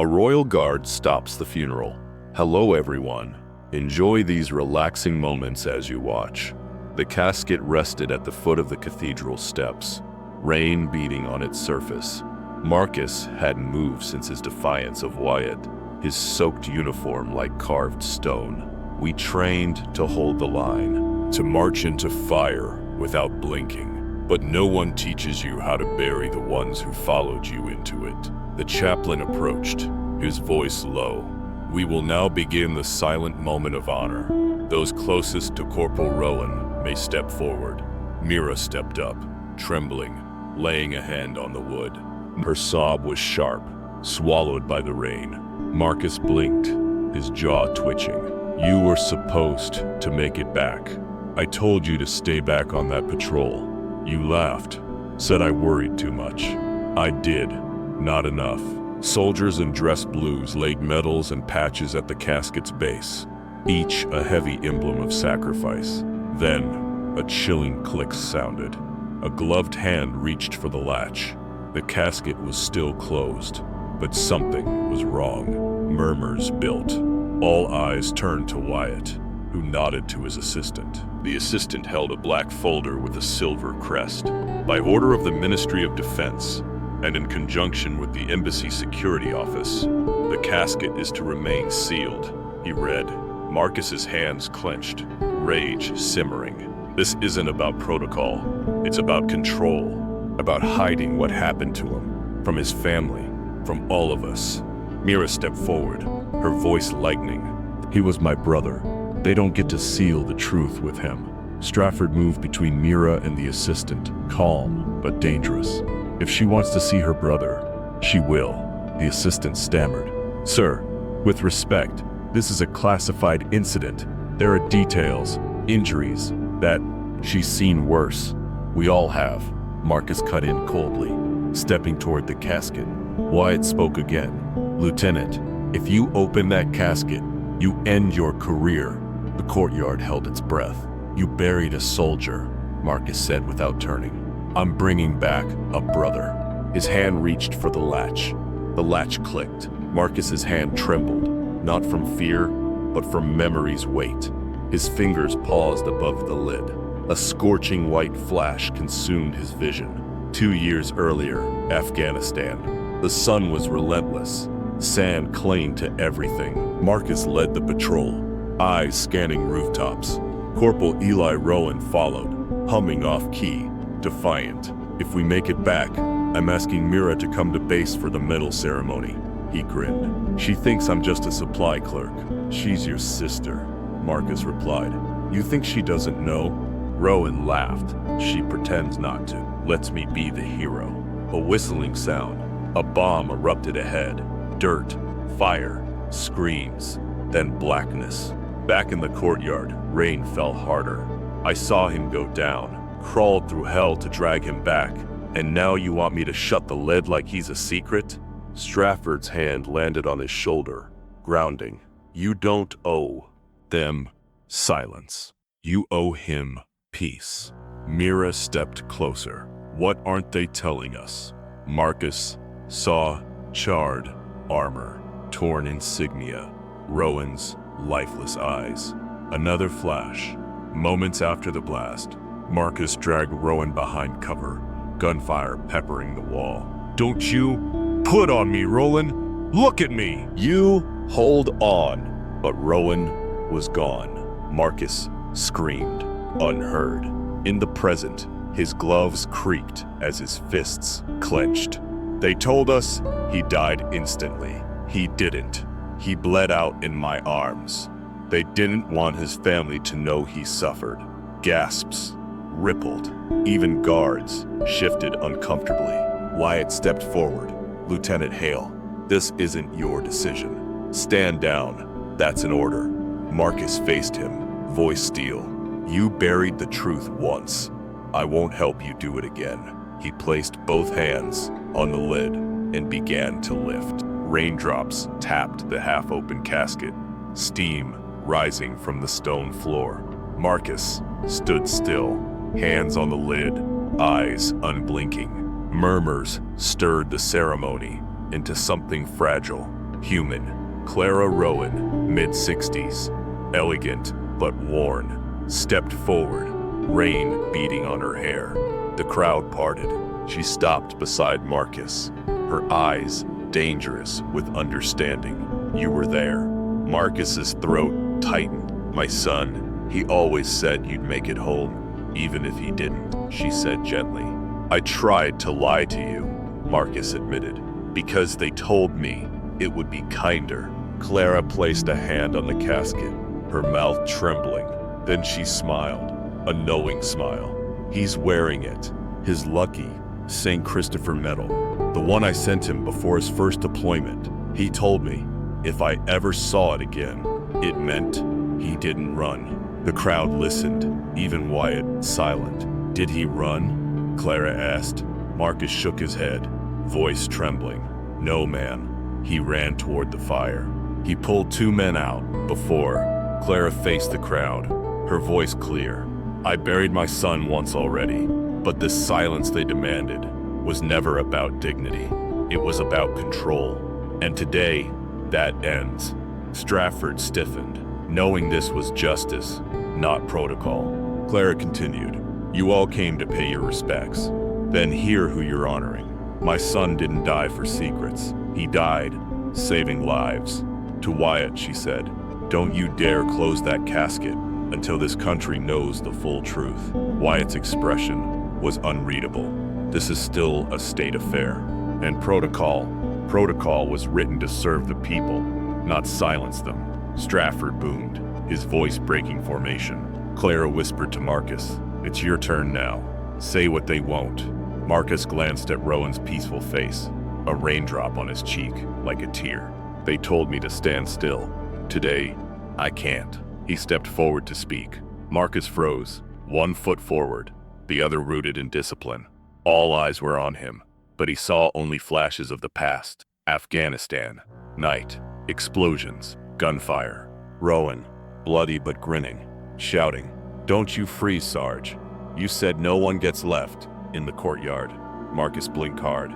A royal guard stops the funeral. Hello everyone. Enjoy these relaxing moments as you watch. The casket rested at the foot of the cathedral steps, rain beating on its surface. Marcus hadn't moved since his defiance of Wyatt, his soaked uniform like carved stone. We trained to hold the line, to march into fire without blinking. But no one teaches you how to bury the ones who followed you into it. The chaplain approached, his voice low. We will now begin the silent moment of honor. Those closest to Corporal Rowan may step forward. Mira stepped up, trembling, laying a hand on the wood. Her sob was sharp, swallowed by the rain. Marcus blinked, his jaw twitching. You were supposed to make it back. I told you to stay back on that patrol. You laughed, said I worried too much. I did, not enough. Soldiers in dress blues laid medals and patches at the casket's base, each a heavy emblem of sacrifice. Then, a chilling click sounded. A gloved hand reached for the latch. The casket was still closed, but something was wrong. Murmurs built. All eyes turned to Wyatt, who nodded to his assistant. The assistant held a black folder with a silver crest. By order of the Ministry of Defense, and in conjunction with the Embassy Security Office, the casket is to remain sealed, he read. Marcus's hands clenched, rage simmering. This isn't about protocol, it's about control, about hiding what happened to him, from his family, from all of us. Mira stepped forward, her voice lightening. He was my brother. They don't get to seal the truth with him. Strafford moved between Mira and the assistant, calm but dangerous. If she wants to see her brother, she will, the assistant stammered. Sir, with respect, this is a classified incident. There are details, injuries, that she's seen worse. We all have. Marcus cut in coldly, stepping toward the casket. Wyatt spoke again. Lieutenant, if you open that casket, you end your career. The courtyard held its breath. You buried a soldier, Marcus said without turning. I'm bringing back a brother. His hand reached for the latch. The latch clicked. Marcus's hand trembled, not from fear, but from memory's weight. His fingers paused above the lid. A scorching white flash consumed his vision. 2 years earlier, Afghanistan. The sun was relentless. Sand clung to everything. Marcus led the patrol, eyes scanning rooftops. Corporal Eli Rowan followed, humming off-key, defiant. If we make it back, I'm asking Mira to come to base for the medal ceremony. He grinned. She thinks I'm just a supply clerk. She's your sister, Marcus replied. You think she doesn't know? Rowan laughed. She pretends not to. Lets me be the hero. A whistling sound. A bomb erupted ahead. Dirt, fire, screams, then blackness. Back in the courtyard, rain fell harder. I saw him go down, crawled through hell to drag him back, and now you want me to shut the lid like he's a secret? Strafford's hand landed on his shoulder, grounding. You don't owe them silence. You owe him peace. Mira stepped closer. What aren't they telling us? Marcus saw charred armor, torn insignia, Rowan's lifeless eyes. Another flash. Moments after the blast, Marcus dragged Rowan behind cover, gunfire peppering the wall. Don't you put on me, Rowan! Look at me! You hold on! But Rowan was gone. Marcus screamed, unheard. In the present, his gloves creaked as his fists clenched. They told us he died instantly. He didn't. He bled out in my arms. They didn't want his family to know he suffered. Gasps rippled. Even guards shifted uncomfortably. Wyatt stepped forward. Lieutenant Hale, this isn't your decision. Stand down. That's an order. Marcus faced him, voice steel. You buried the truth once. I won't help you do it again. He placed both hands on the lid and began to lift. Raindrops tapped the half-open casket, steam rising from the stone floor. Marcus stood still, hands on the lid, eyes unblinking. Murmurs stirred the ceremony into something fragile. human. Clara Rowan, mid-60s, elegant but worn, stepped forward, rain beating on her hair. The crowd parted. She stopped beside Marcus, her eyes dangerous with understanding. "You were there." Marcus's throat tightened. "My son, he always said you'd make it home, even if he didn't," she said gently. "I tried to lie to you," Marcus admitted, "because they told me it would be kinder." Clara placed a hand on the casket, her mouth trembling. Then she smiled, a knowing smile. "He's wearing it, his lucky St. Christopher medal, the one I sent him before his first deployment. He told me if I ever saw it again, it meant he didn't run." The crowd listened, even Wyatt silent. "Did he run?" Clara asked. Marcus shook his head, voice trembling. "No, man. He ran toward the fire. He pulled 2 men out before." Clara faced the crowd, her voice clear. "I buried my son once already, but this silence they demanded was never about dignity. It was about control. And today, that ends." Strafford stiffened, knowing this was justice, not protocol. Clara continued, "You all came to pay your respects. Then hear who you're honoring. My son didn't die for secrets. He died saving lives." To Wyatt, she said, "Don't you dare close that casket until this country knows the full truth." Wyatt's expression was unreadable. This is still a state affair. And protocol was written to serve the people, not silence them. Strafford boomed, his voice breaking formation. Clara whispered to Marcus, "It's your turn now. Say what they won't." Marcus glanced at Rowan's peaceful face, a raindrop on his cheek, like a tear. "They told me to stand still. Today, I can't." He stepped forward to speak. Marcus froze, 1 foot forward, the other rooted in discipline. All eyes were on him, but he saw only flashes of the past. Afghanistan, night, explosions, gunfire. Rowan, bloody but grinning, shouting, "Don't you freeze, Sarge. You said no one gets left," in the courtyard. Marcus blinked hard,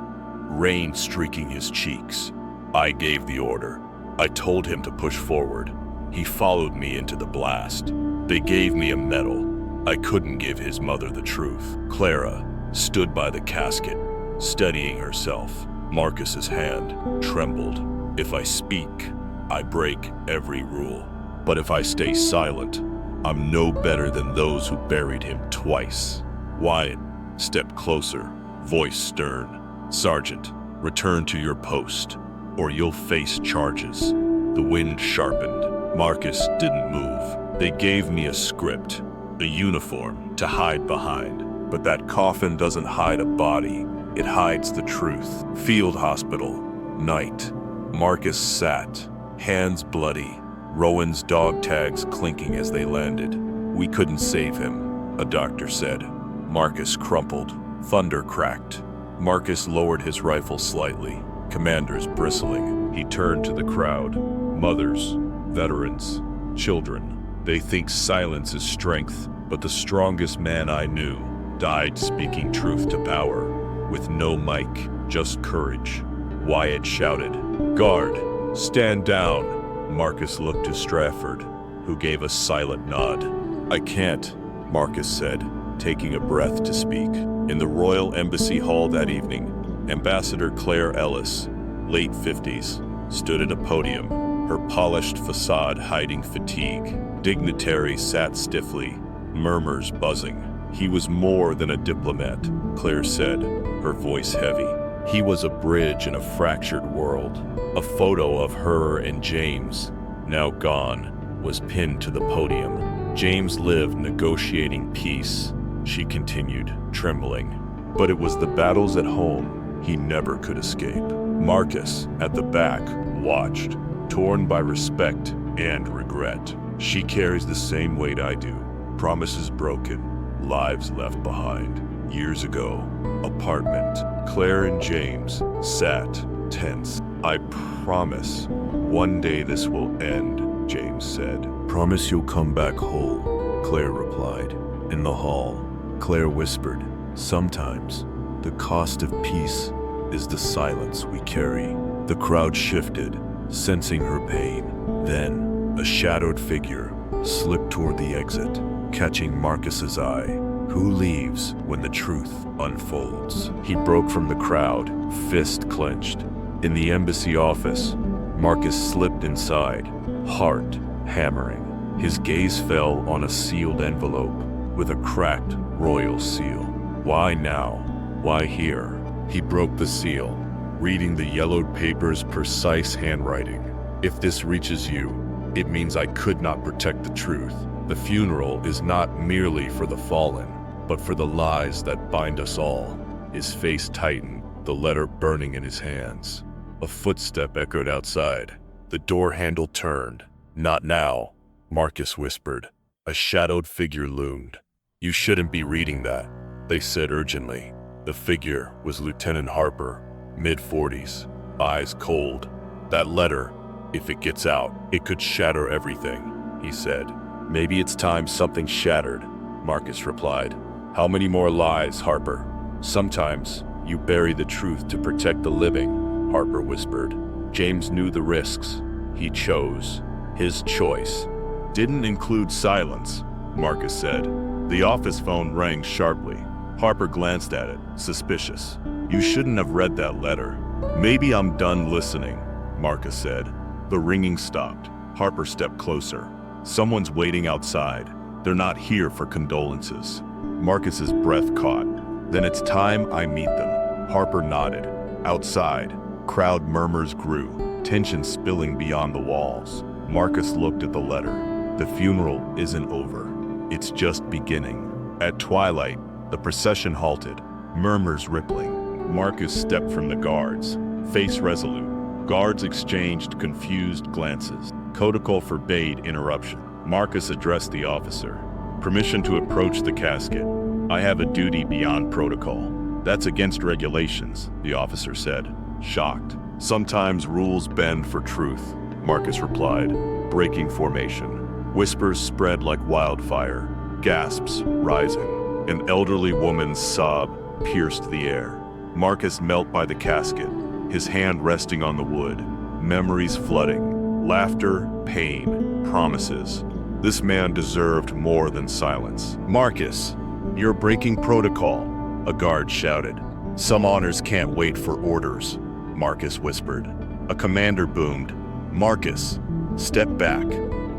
rain streaking his cheeks. "I gave the order. I told him to push forward. He followed me into the blast. They gave me a medal. I couldn't give his mother the truth." Clara stood by the casket, steadying herself. Marcus's hand trembled. "If I speak, I break every rule. But if I stay silent, I'm no better than those who buried him twice." Wyatt stepped closer, voice stern. "Sergeant, return to your post, or you'll face charges." The wind sharpened. Marcus didn't move. "They gave me a script, a uniform to hide behind. But that coffin doesn't hide a body. It hides the truth." Field hospital, night. Marcus sat, hands bloody, Rowan's dog tags clinking as they landed. "We couldn't save him," a doctor said. Marcus crumpled. Thunder cracked. Marcus lowered his rifle slightly, commanders bristling. He turned to the crowd. "Mothers, veterans, children. They think silence is strength, but the strongest man I knew died speaking truth to power, with no mic, just courage." Wyatt shouted, "Guard, stand down." Marcus looked to Strafford, who gave a silent nod. "I can't," Marcus said, taking a breath to speak. In the Royal Embassy Hall that evening, Ambassador Claire Ellis, late 50s, stood at a podium, her polished facade hiding fatigue. Dignitaries sat stiffly, murmurs buzzing. "He was more than a diplomat," Claire said, her voice heavy. "He was a bridge in a fractured world." A photo of her and James, now gone, was pinned to the podium. "James lived negotiating peace," she continued, trembling. "But it was the battles at home he never could escape." Marcus, at the back, watched, torn by respect and regret. "She carries the same weight I do. Promises broken, lives left behind." Years ago, apartment. Claire and James sat, tense. "I promise, one day this will end," James said. "Promise you'll come back whole," Claire replied. In the hall, Claire whispered, "Sometimes, the cost of peace is the silence we carry." The crowd shifted, sensing her pain. Then, a shadowed figure slipped toward the exit, catching Marcus's eye. Who leaves when the truth unfolds? He broke from the crowd, fist clenched. In the embassy office, Marcus slipped inside, heart hammering. His gaze fell on a sealed envelope with a cracked royal seal. Why now? Why here? He broke the seal, reading the yellowed paper's precise handwriting. If this reaches you, it means I could not protect the truth. The funeral is not merely for the fallen, but for the lies that bind us all. His face tightened, the letter burning in his hands. A footstep echoed outside. The door handle turned. Not now, Marcus whispered. A shadowed figure loomed. You shouldn't be reading that, they said urgently. The figure was Lieutenant Harper, mid-40s, eyes cold. That letter, if it gets out, it could shatter everything, he said. Maybe it's time something shattered, Marcus replied. How many more lies, Harper? Sometimes you bury the truth to protect the living, Harper whispered. James knew the risks. He chose. His choice didn't include silence, Marcus said. The office phone rang sharply. Harper glanced at it, suspicious. You shouldn't have read that letter. Maybe I'm done listening, Marcus said. The ringing stopped. Harper stepped closer. Someone's waiting outside. They're not here for condolences. Marcus's breath caught. Then it's time I meet them. Harper nodded. Outside, crowd murmurs grew, tension spilling beyond the walls. Marcus looked at the letter. The funeral isn't over. It's just beginning. At twilight, the procession halted, murmurs rippling. Marcus stepped from the guards, face resolute. Guards exchanged confused glances. Protocol forbade interruption. Marcus addressed the officer. Permission to approach the casket. I have a duty beyond protocol. That's against regulations, the officer said, shocked. Sometimes rules bend for truth, Marcus replied, breaking formation. Whispers spread like wildfire, gasps rising. An elderly woman's sob pierced the air. Marcus knelt by the casket, his hand resting on the wood, memories flooding, laughter, pain, promises. This man deserved more than silence. Marcus, you're breaking protocol, a guard shouted. Some honors can't wait for orders, Marcus whispered. A commander boomed. Marcus, step back,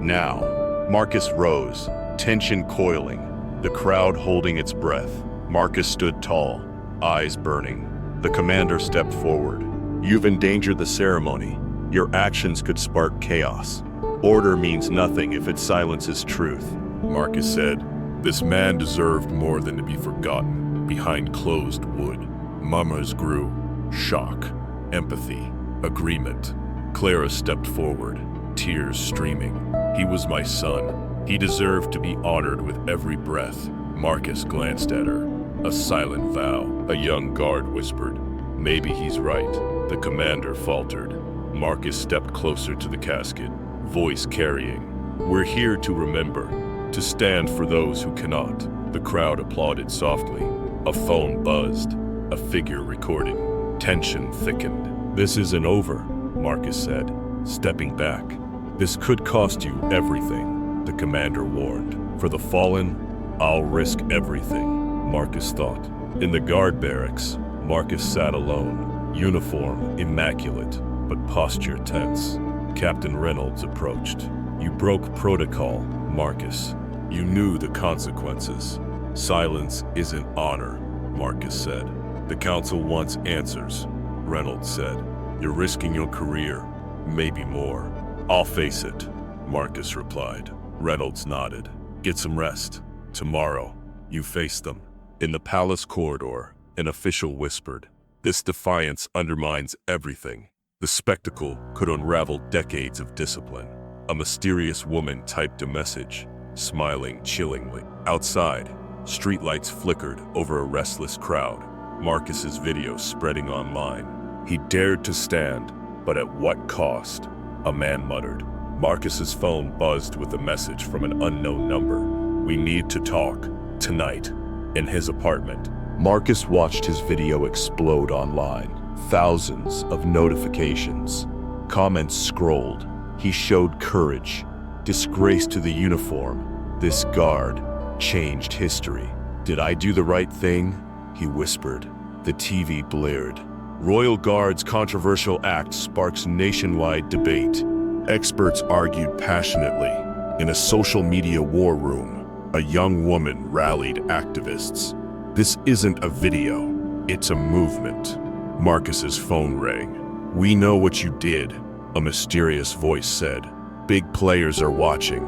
now. Marcus rose, tension coiling, the crowd holding its breath. Marcus stood tall, eyes burning. The commander stepped forward. You've endangered the ceremony. Your actions could spark chaos. Order means nothing if it silences truth, Marcus said. This man deserved more than to be forgotten behind closed wood. Murmurs grew. Shock, empathy, agreement. Clara stepped forward, tears streaming. He was my son. He deserved to be honored with every breath. Marcus glanced at her. A silent vow, a young guard whispered. Maybe he's right. The commander faltered. Marcus stepped closer to the casket, voice carrying. We're here to remember, to stand for those who cannot. The crowd applauded softly. A phone buzzed, a figure recording. Tension thickened. This isn't over, Marcus said, stepping back. This could cost you everything, the commander warned. For the fallen, I'll risk everything, Marcus thought. In the guard barracks, Marcus sat alone, uniform immaculate, but posture tense. Captain Reynolds approached. You broke protocol, Marcus. You knew the consequences. Silence isn't honor, Marcus said. The council wants answers, Reynolds said. You're risking your career, maybe more. I'll face it, Marcus replied. Reynolds nodded. Get some rest. Tomorrow, you face them. In the palace corridor, an official whispered. This defiance undermines everything. The spectacle could unravel decades of discipline. A mysterious woman typed a message, smiling chillingly. Outside, streetlights flickered over a restless crowd. Marcus's video spreading online. He dared to stand, but at what cost? A man muttered. Marcus's phone buzzed with a message from an unknown number. We need to talk, tonight, in his apartment. Marcus watched his video explode online. Thousands of notifications. Comments scrolled. He showed courage. Disgrace to the uniform. This guard changed history. Did I do the right thing? He whispered. The TV blared. Royal Guard's controversial act sparks nationwide debate. Experts argued passionately. In a social media war room, a young woman rallied activists. This isn't a video, it's a movement. Marcus's phone rang. We know what you did, a mysterious voice said. Big players are watching.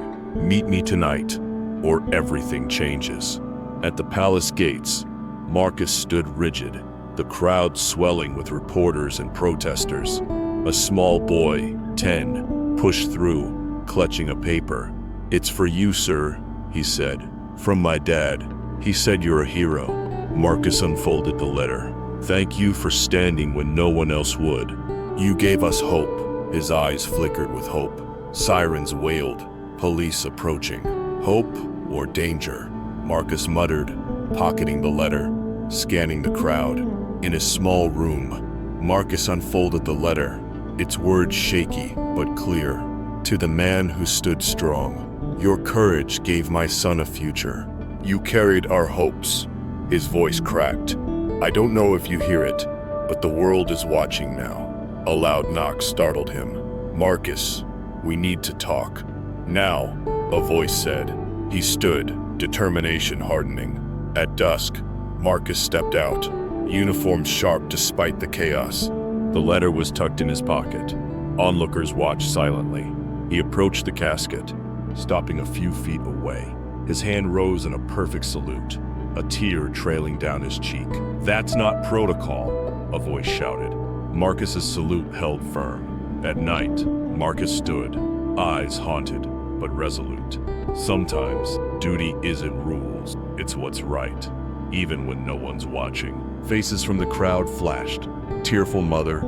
Meet me tonight, or everything changes. At the palace gates, Marcus stood rigid, the crowd swelling with reporters and protesters. A small boy, 10, pushed through, clutching a paper. It's for you, sir, he said. From my dad. He said you're a hero. Marcus unfolded the letter. Thank you for standing when no one else would. You gave us hope. His eyes flickered with hope. Sirens wailed, police approaching. Hope or danger? Marcus muttered, pocketing the letter, scanning the crowd. In a small room, Marcus unfolded the letter, its words shaky but clear. To the man who stood strong. Your courage gave my son a future. You carried our hopes. His voice cracked. I don't know if you hear it, but the world is watching now. A loud knock startled him. Marcus, we need to talk. Now, a voice said. He stood, determination hardening. At dusk, Marcus stepped out, uniform sharp despite the chaos. The letter was tucked in his pocket. Onlookers watched silently. He approached the casket, stopping a few feet away. His hand rose in a perfect salute, a tear trailing down his cheek. That's not protocol, a voice shouted. Marcus's salute held firm. At night, Marcus stood, eyes haunted, but resolute. Sometimes, duty isn't rules, it's what's right, even when no one's watching. Faces from the crowd flashed. Tearful mother,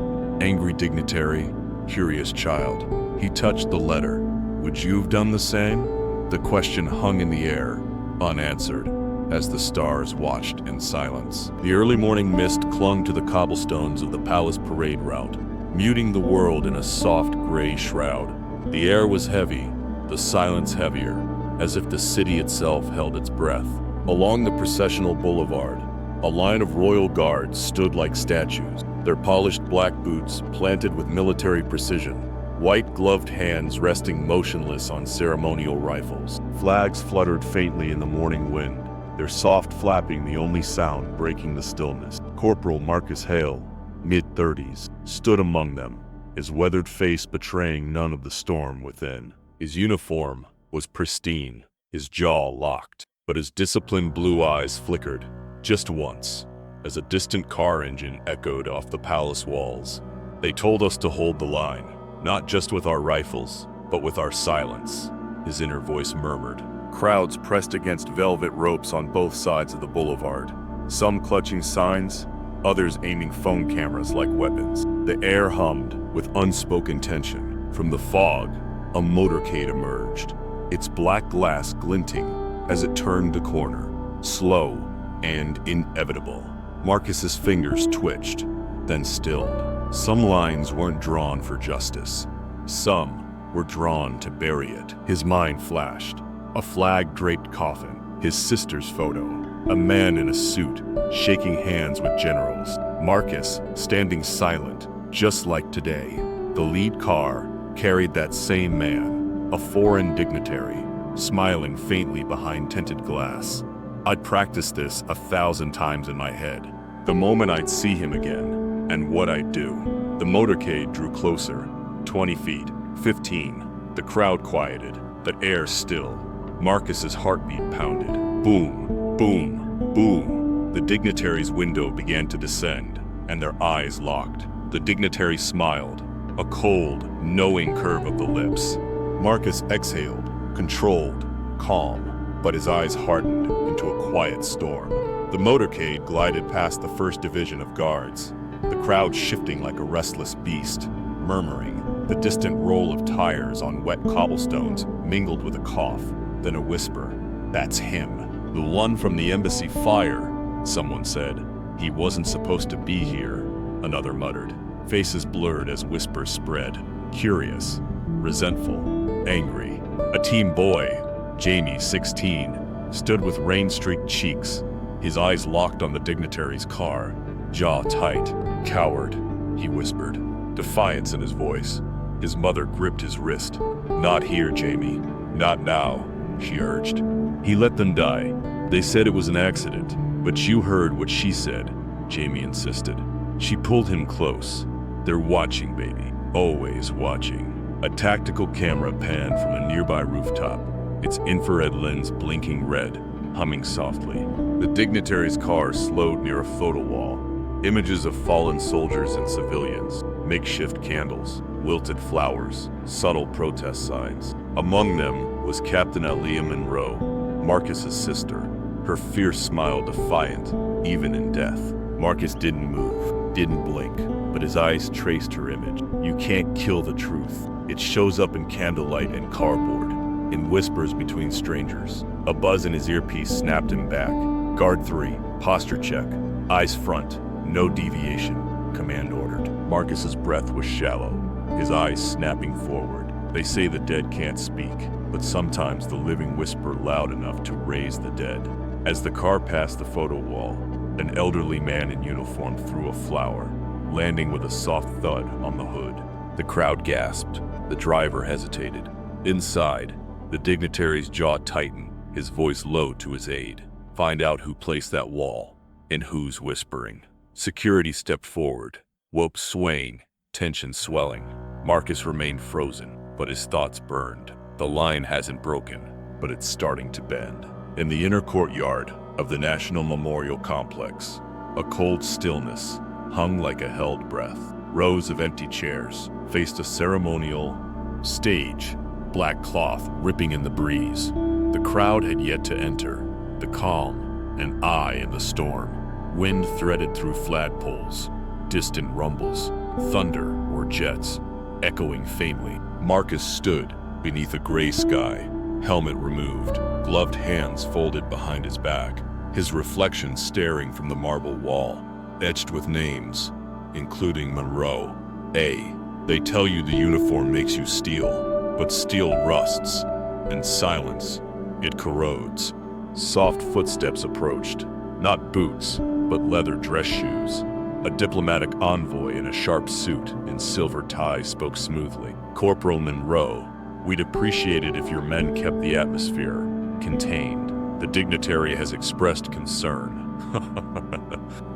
angry dignitary, curious child. He touched the letter. Would you have done the same? The question hung in the air, unanswered, as the stars watched in silence. The early morning mist clung to the cobblestones of the palace parade route, muting the world in a soft gray shroud. The air was heavy, the silence heavier, as if the city itself held its breath. Along the processional boulevard, a line of royal guards stood like statues, their polished black boots planted with military precision. White gloved hands resting motionless on ceremonial rifles. Flags fluttered faintly in the morning wind, their soft flapping the only sound breaking the stillness. Corporal Marcus Hale, mid-30s, stood among them, his weathered face betraying none of the storm within. His uniform was pristine, his jaw locked, but his disciplined blue eyes flickered, just once, as a distant car engine echoed off the palace walls. They told us to hold the line. Not just with our rifles, but with our silence, his inner voice murmured. Crowds pressed against velvet ropes on both sides of the boulevard, some clutching signs, others aiming phone cameras like weapons. The air hummed with unspoken tension. From the fog, a motorcade emerged, its black glass glinting as it turned the corner, slow and inevitable. Marcus's fingers twitched, then stilled. Some lines weren't drawn for justice. Some were drawn to bury it. His mind flashed. A flag-draped coffin, his sister's photo, a man in a suit, shaking hands with generals. Marcus, standing silent, just like today. The lead car carried that same man, a foreign dignitary, smiling faintly behind tinted glass. I'd practiced this 1,000 times in my head. The moment I'd see him again, and what I'd do. The motorcade drew closer, 20 feet, 15. The crowd quieted, the air still. Marcus's heartbeat pounded. Boom, boom, boom. The dignitary's window began to descend, and their eyes locked. The dignitary smiled, a cold, knowing curve of the lips. Marcus exhaled, controlled, calm, but his eyes hardened into a quiet storm. The motorcade glided past the first division of guards, the crowd shifting like a restless beast, murmuring. The distant roll of tires on wet cobblestones mingled with a cough, then a whisper. That's him. The one from the embassy fire, someone said. He wasn't supposed to be here, another muttered. Faces blurred as whispers spread. curious, resentful, angry. A teen boy, Jamie, 16, stood with rain-streaked cheeks, his eyes locked on the dignitary's car, jaw tight. "Coward," he whispered, defiance in his voice. His mother gripped his wrist. "Not here, Jamie. Not now," she urged. "He let them die. They said it was an accident, but you heard what she said," Jamie insisted. She pulled him close. "They're watching, baby. Always watching." A tactical camera panned from a nearby rooftop, its infrared lens blinking red, humming softly. The dignitary's car slowed near a photo wall. Images of fallen soldiers and civilians, makeshift candles, wilted flowers, subtle protest signs. Among them was Captain Alia Monroe, Marcus's sister, her fierce smile defiant, even in death. Marcus didn't move, didn't blink, but his eyes traced her image. You can't kill the truth. It shows up in candlelight and cardboard, in whispers between strangers. A buzz in his earpiece snapped him back. "Guard 3, posture check. Eyes front, no deviation," command ordered. Marcus's breath was shallow, his eyes snapping forward. They say the dead can't speak, but sometimes the living whisper loud enough to raise the dead. As the car passed the photo wall, an elderly man in uniform threw a flower, landing with a soft thud on the hood. The crowd gasped. The driver hesitated. Inside, the dignitary's jaw tightened, his voice low to his aide. "Find out who placed that wall, and who's whispering." Security stepped forward, rope swaying, tension swelling. Marcus remained frozen, but his thoughts burned. The line hasn't broken, but it's starting to bend. In the inner courtyard of the National Memorial Complex, a cold stillness hung like a held breath. Rows of empty chairs faced a ceremonial stage, black cloth ripping in the breeze. The crowd had yet to enter, the calm, an eye in the storm. Wind threaded through flagpoles, distant rumbles, thunder or jets, echoing faintly. Marcus stood beneath a gray sky, helmet removed, gloved hands folded behind his back, his reflection staring from the marble wall, etched with names, including Monroe. They tell you the uniform makes you steel, but steel rusts, and silence, it corrodes. Soft footsteps approached, not boots, but leather dress shoes. A diplomatic envoy in a sharp suit and silver tie spoke smoothly. "Corporal Monroe, we'd appreciate it if your men kept the atmosphere contained. The dignitary has expressed concern."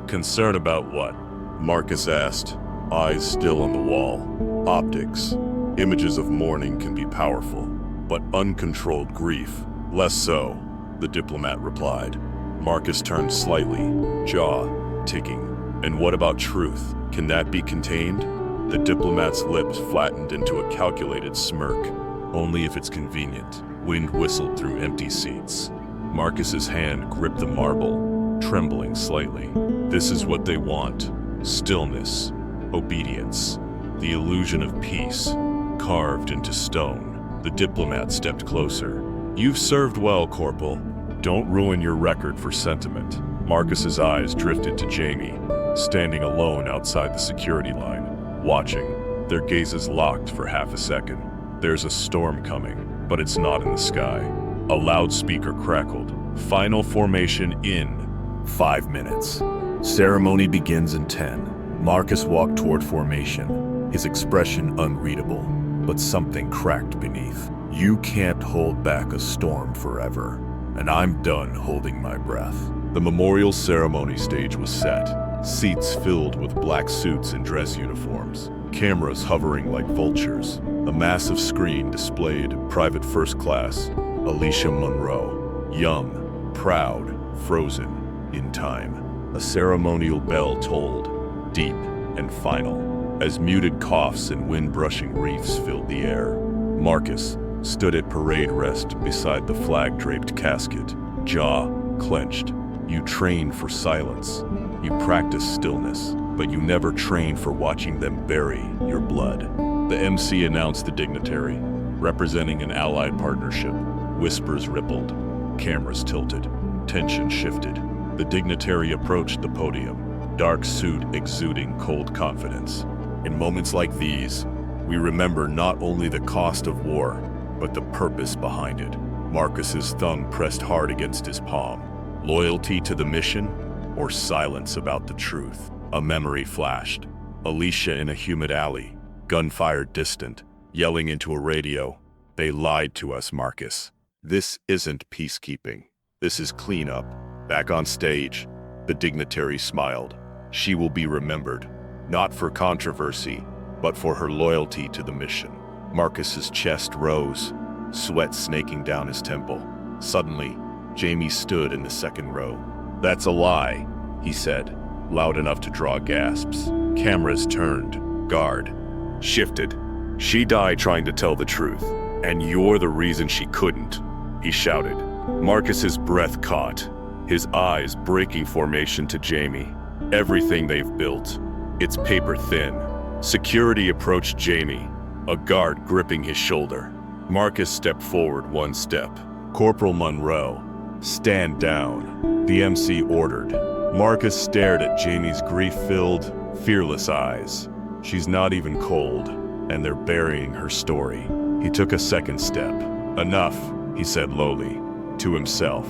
"Concern about what?" Marcus asked, eyes still on the wall. "Optics. Images of mourning can be powerful, but uncontrolled grief, less so," the diplomat replied. Marcus turned slightly, jaw ticking. "And what about truth? Can that be contained?" The diplomat's lips flattened into a calculated smirk. "Only if it's convenient." Wind whistled through empty seats. Marcus's hand gripped the marble, trembling slightly. "This is what they want. Stillness, obedience, the illusion of peace, carved into stone." The diplomat stepped closer. "You've served well, Corporal. Don't ruin your record for sentiment." Marcus's eyes drifted to Jamie, standing alone outside the security line, watching, their gazes locked for half a second. There's a storm coming, but it's not in the sky. A loudspeaker crackled. "Final formation in 5 minutes. Ceremony begins in 10. Marcus walked toward formation, his expression unreadable, but something cracked beneath. "You can't hold back a storm forever, and I'm done holding my breath." The memorial ceremony stage was set, seats filled with black suits and dress uniforms, cameras hovering like vultures. A massive screen displayed Private First Class Alicia Monroe, young, proud, frozen, in time. A ceremonial bell tolled, deep and final, as muted coughs and wind-brushing reefs filled the air. Marcus stood at parade rest beside the flag-draped casket, jaw clenched. You trained for silence. You practiced stillness, but you never trained for watching them bury your blood. The MC announced the dignitary, representing an allied partnership. Whispers rippled, cameras tilted, tension shifted. The dignitary approached the podium, dark suit exuding cold confidence. In moments like these, We remember not only the cost of war, but the purpose behind it. Marcus's thumb pressed hard against his palm. Loyalty to the mission, or silence about the truth? A memory flashed. Alicia in a humid alley, gunfire distant, yelling into a radio. They lied to us, Marcus. This isn't peacekeeping. This is cleanup. Back on stage, the dignitary smiled. She will be remembered, not for controversy, but for her loyalty to the mission. Marcus's chest rose, sweat snaking down his temple. Suddenly, Jamie stood in the second row. "That's a lie," he said, loud enough to draw gasps. Cameras turned, guard shifted. "She died trying to tell the truth, and you're the reason she couldn't," he shouted. Marcus's breath caught, his eyes breaking formation to Jamie. "Everything they've built, it's paper thin." Security approached Jamie, a guard gripping his shoulder. Marcus stepped forward one step. "Corporal Monroe, stand down," the MC ordered. Marcus stared at Jamie's grief-filled, fearless eyes. She's not even cold, and they're burying her story. He took a second step. "Enough," he said lowly, to himself.